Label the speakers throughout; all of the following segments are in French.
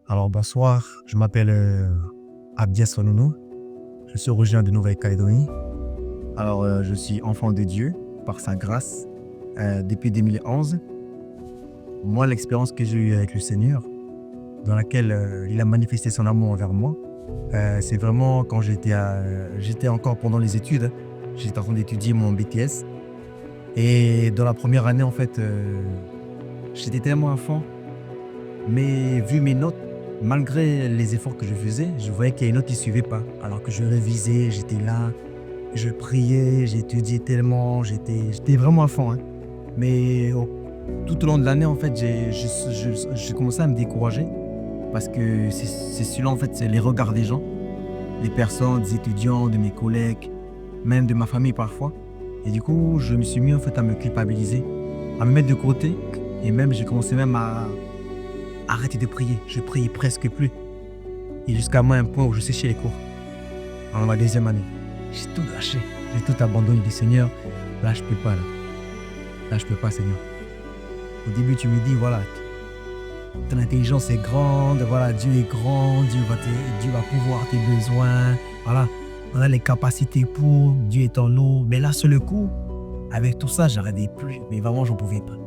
Speaker 1: Alors, bonsoir, je m'appelle Abdias Fanounou, je suis originaire de Nouvelle-Calédonie. Alors, je suis enfant de Dieu par sa grâce depuis 2011. Moi, l'expérience que j'ai eue avec le Seigneur, dans laquelle il a manifesté son amour envers moi, c'est vraiment quand j'étais encore pendant les études. J'étais en train d'étudier mon BTS. Et dans la première année, en fait, j'étais tellement enfant, mais vu mes notes, malgré les efforts que je faisais, je voyais qu'il y a une note qui ne suivait pas. Alors que je révisais, j'étais là, je priais, j'étudiais tellement, j'étais vraiment à fond, hein. Mais tout au long de l'année, en fait, j'ai commencé à me décourager parce que c'est celui-là, en fait, c'est les regards des gens, des personnes, des étudiants, de mes collègues, même de ma famille parfois. Et du coup, je me suis mis en fait à me culpabiliser, à me mettre de côté. Et même, j'ai commencé même à arrêter de prier. Je priais presque plus. Et jusqu'à moi, un point où je séchais les cours. En ma deuxième année. J'ai tout lâché. J'ai tout abandonné. Je dis, Seigneur, là, je peux pas. Là, je peux pas, Seigneur. Au début, tu me dis, voilà, ton intelligence est grande. Voilà, Dieu est grand. Dieu va pouvoir tes besoins. Voilà, on a les capacités pour. Dieu est en nous. Mais là, sur le coup, avec tout ça, j'arrêtais plus. Mais vraiment, j'en pouvais pas.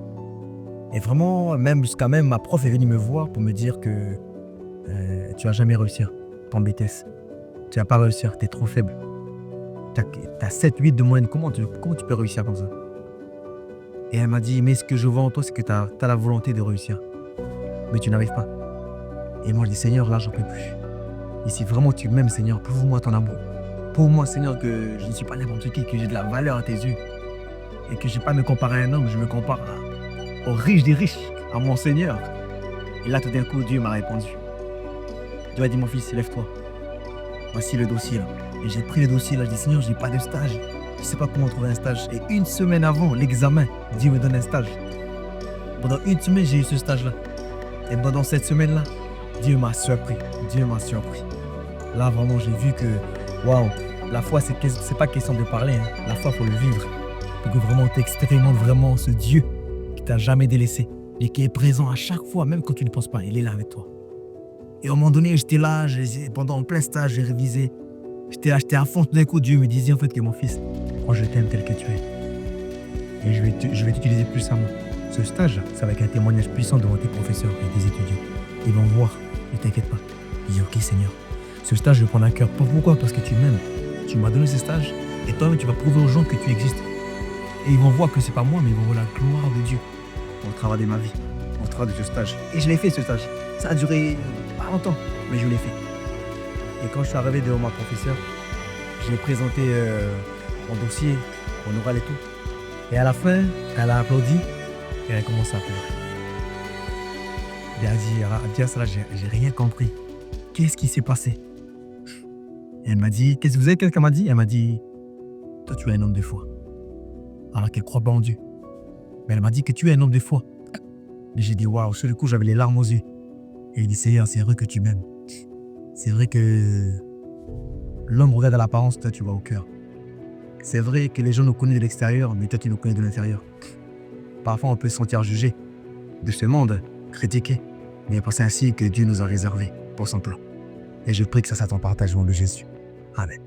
Speaker 1: Et vraiment, même jusqu'à même, ma prof est venue me voir pour me dire que tu vas jamais réussir ton BTS. Tu vas pas réussir, tu es trop faible. Tu as 7-8 de moyenne, comment tu peux réussir comme ça? Et elle m'a dit, mais ce que je vois en toi, c'est que tu as la volonté de réussir. Mais tu n'arrives pas. Et moi, je dis, Seigneur, là, j'en peux plus. Et si vraiment tu m'aimes, Seigneur, prouve-moi ton amour. Prouve-moi, Seigneur, que je ne suis pas n'importe qui, que j'ai de la valeur à tes yeux. Et que je ne vais pas me comparer à un homme, je me compare au riche des riches, à mon Seigneur. Et là, tout d'un coup, Dieu m'a répondu. Dieu a dit, mon fils, lève-toi. Voici le dossier là. Et j'ai pris le dossier là, je dis Seigneur, j'ai pas de stage. Je sais pas comment trouver un stage. Et une semaine avant l'examen, Dieu me donne un stage. Pendant une semaine, j'ai eu ce stage là. Et pendant cette semaine là, Dieu m'a surpris. Dieu m'a surpris. Là vraiment, j'ai vu que, waouh, la foi c'est pas question de parler, hein. La foi faut le vivre. Pour que vraiment tu expérimentes vraiment ce Dieu qui t'a jamais délaissé et qui est présent à chaque fois, même quand tu ne penses pas, il est là avec toi. Et à un moment donné, j'étais là, pendant plein stage, j'ai révisé. J'étais à fond, tout d'un coup, Dieu me disait en fait que mon fils, moi je t'aime tel que tu es. Et je vais t'utiliser puissamment. Ce stage, ça va être un témoignage puissant devant tes professeurs et tes étudiants. Ils vont voir, ne t'inquiète pas. Je dis, ok Seigneur, ce stage je le prends à cœur. Pourquoi? Parce que tu m'aimes. Tu m'as donné ce stage et toi-même tu vas prouver aux gens que tu existes. Et ils vont voir que c'est pas moi, mais ils vont voir la gloire de Dieu au travers de ma vie, au travers de ce stage. Et je l'ai fait ce stage. Ça a duré pas longtemps, mais je l'ai fait. Et quand je suis arrivé devant ma professeure, j'ai présenté mon dossier, mon oral et tout. Et à la fin, elle a applaudi et elle a commencé à pleurer. Elle a dit, Abdias, là, j'ai rien compris. Qu'est-ce qui s'est passé? Et elle m'a dit, vous savez qu'elle m'a dit? Elle m'a dit, toi, tu es un homme de foi. Alors qu'elle croit pas en Dieu. Mais elle m'a dit que tu es un homme de foi. Et j'ai dit, waouh, sur le coup, j'avais les larmes aux yeux. Et il dit, Seigneur, c'est vrai que tu m'aimes. C'est vrai que l'homme regarde à l'apparence, toi tu vois au cœur. C'est vrai que les gens nous connaissent de l'extérieur, mais toi tu nous connais de l'intérieur. Parfois on peut se sentir jugé de ce monde, critiqué, mais c'est ainsi que Dieu nous a réservé pour son plan. Et je prie que ça t'en partage au nom de Jésus. Amen.